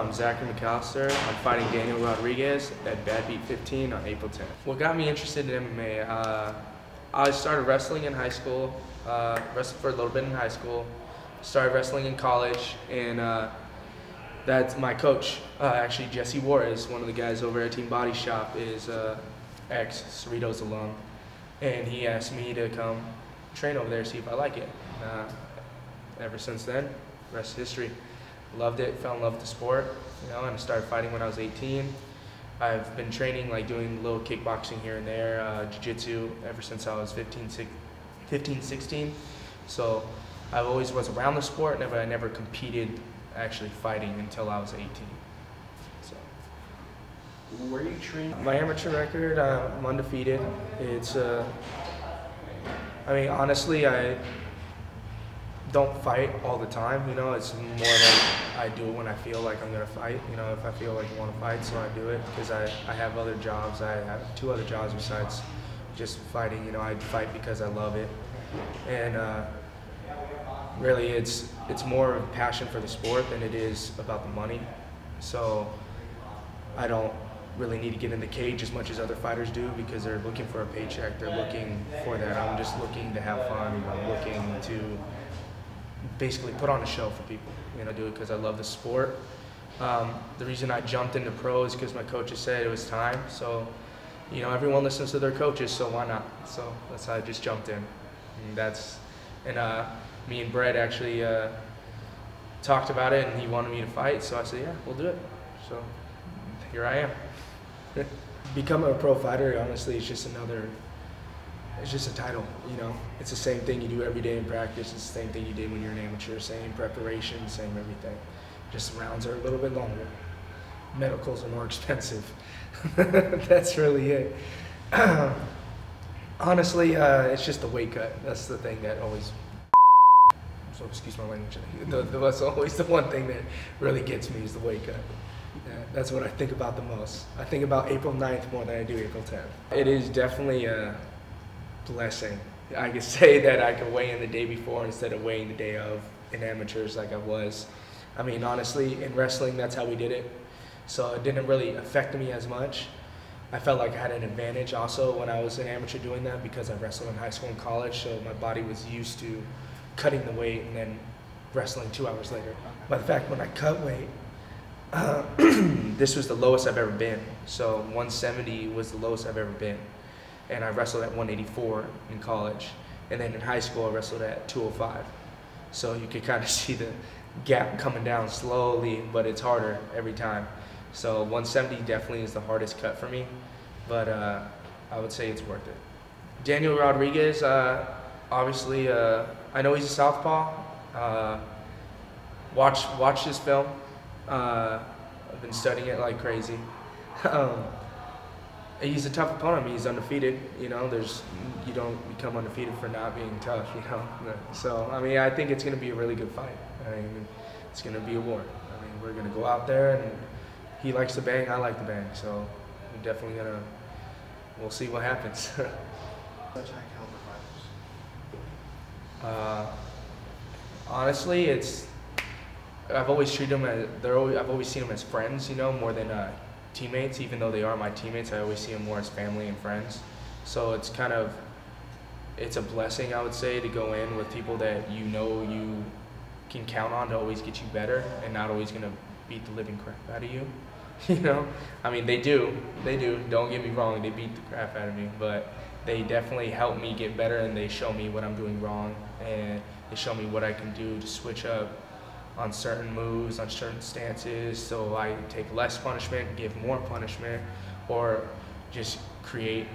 I'm Zachary McAlister. I'm fighting Daniel Rodriguez at Badbeat 15 on April 10th. What got me interested in MMA? I started wrestling in high school, wrestled for a little bit in high school, started wrestling in college, and that's my coach. Actually, Jesse Juarez, one of the guys over at Team Body Shop, is ex-Cerritos alum, and he asked me to come train over there, see if I like it. Ever since then, rest is history. Loved it, fell in love with the sport, and I started fighting when I was 18. I've been training, like doing a little kickboxing here and there, jiu-jitsu ever since I was 15, 16. So I always was around the sport, but I never competed actually fighting until I was 18. So. Where are you training? My amateur record, I'm undefeated. It's, I mean, honestly, I don't fight all the time, it's more like I do it when I feel like I'm gonna fight, if I feel like I wanna fight, so I do it, because I have other jobs. I have 2 other jobs besides just fighting, I fight because I love it. And really it's more of a passion for the sport than it is about the money. So I don't really need to get in the cage as much as other fighters do, because they're looking for a paycheck, they're looking for that. I'm just looking to have fun, I'm looking to basically put on a show for people. Do it because I love the sport. The reason I jumped into pro is because my coaches said it was time. So, everyone listens to their coaches, so why not? So that's how I just jumped in. And me and Brett actually talked about it, and he wanted me to fight. So I said, yeah, we'll do it. So here I am. Becoming a pro fighter, honestly, it's just a title, It's the same thing you do every day in practice. It's the same thing you did when you're an amateur. Same preparation, same everything. Just rounds are a little bit longer. Medicals are more expensive. That's really it. Honestly, it's just the weight cut. That's the thing that always, so excuse my language, that's always the one thing that really gets me, is the weight cut. Yeah, that's what I think about the most. I think about April 9th more than I do April 10th. It is definitely a blessing. I could say that I could weigh in the day before instead of weighing the day of in amateurs like I was. I mean, honestly, in wrestling, that's how we did it. So it didn't really affect me as much. I felt like I had an advantage also when I was an amateur doing that, because I wrestled in high school and college, so my body was used to cutting the weight and then wrestling 2 hours later. But in fact, when I cut weight, this was the lowest I've ever been. So 170 was the lowest I've ever been. And I wrestled at 184 in college. And then in high school, I wrestled at 205. So you could kind of see the gap coming down slowly, but it's harder every time. So 170 definitely is the hardest cut for me, but I would say it's worth it. Daniel Rodriguez, obviously, I know he's a southpaw. Watch this film. I've been studying it like crazy. He's a tough opponent. He's undefeated. You don't become undefeated for not being tough. So I mean, I think it's going to be a really good fight. I mean, it's going to be a war. I mean, we're going to go out there, and he likes to bang. I like to bang. So we're definitely gonna. We'll see what happens. Such high caliber fighters. Honestly, I've always treated them as I've always seen them as friends, more than teammates. Even though they are my teammates, I always see them more as family and friends. So it's a blessing, I would say, to go in with people that you can count on to always get you better, and not always gonna beat the living crap out of you. I mean, they do. Don't get me wrong, they beat the crap out of me, but they definitely help me get better, and they show me what I'm doing wrong, and they show me what I can do to switch up on certain moves, on certain stances, so I take less punishment, give more punishment, or just create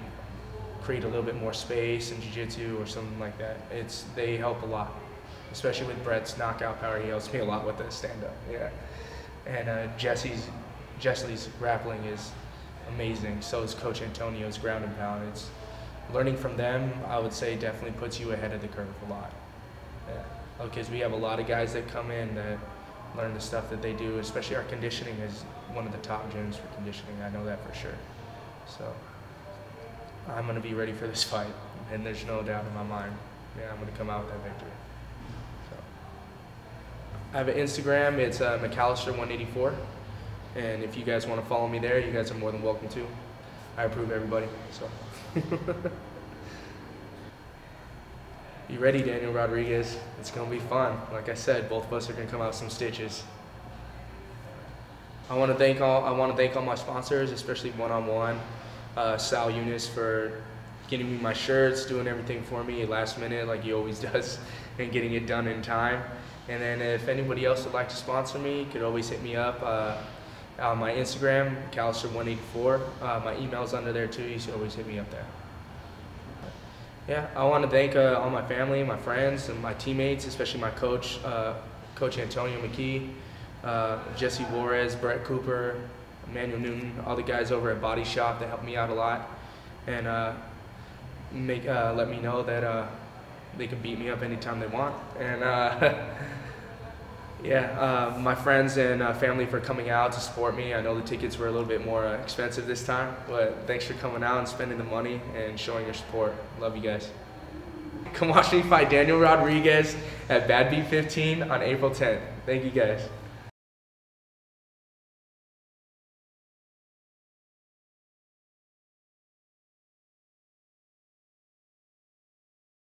a little bit more space in jiu-jitsu or something like that. They help a lot, especially with Brett's knockout power. He helps me a lot with the stand-up, yeah. And Jesse's grappling is amazing. So is Coach Antonio's ground and pound. It's learning from them, I would say, definitely puts you ahead of the curve a lot. Yeah. Because we have a lot of guys that come in that learn the stuff that they do, especially our conditioning is one of the top gyms for conditioning. I know that for sure. So I'm going to be ready for this fight, and there's no doubt in my mind. Yeah, I'm going to come out with that victory. So I have an Instagram. It's McAlister184. And if you guys want to follow me there, you guys are more than welcome to. I approve everybody. So. You ready, Daniel Rodriguez? It's gonna be fun. Like I said, both of us are gonna come out some stitches. I want to thank all my sponsors, especially one-on-one. Sal Eunice for getting me my shirts, doing everything for me last minute like he always does, and getting it done in time. And then if anybody else would like to sponsor me, you could always hit me up on my Instagram, McAlister184. My email's under there too. You should always hit me up there. Yeah, I want to thank all my family, my friends, and my teammates, especially my coach, Coach Antonio McKee, Jesse Juarez, Brett Cooper, Emmanuel Newton, all the guys over at Body Shop that helped me out a lot, and let me know that they can beat me up anytime they want. And yeah, my friends and family for coming out to support me. I know the tickets were a little bit more expensive this time, but thanks for coming out and spending the money and showing your support. Love you guys. Come watch me fight Daniel Rodriguez at Badbeat 15 on April 10th. Thank you guys.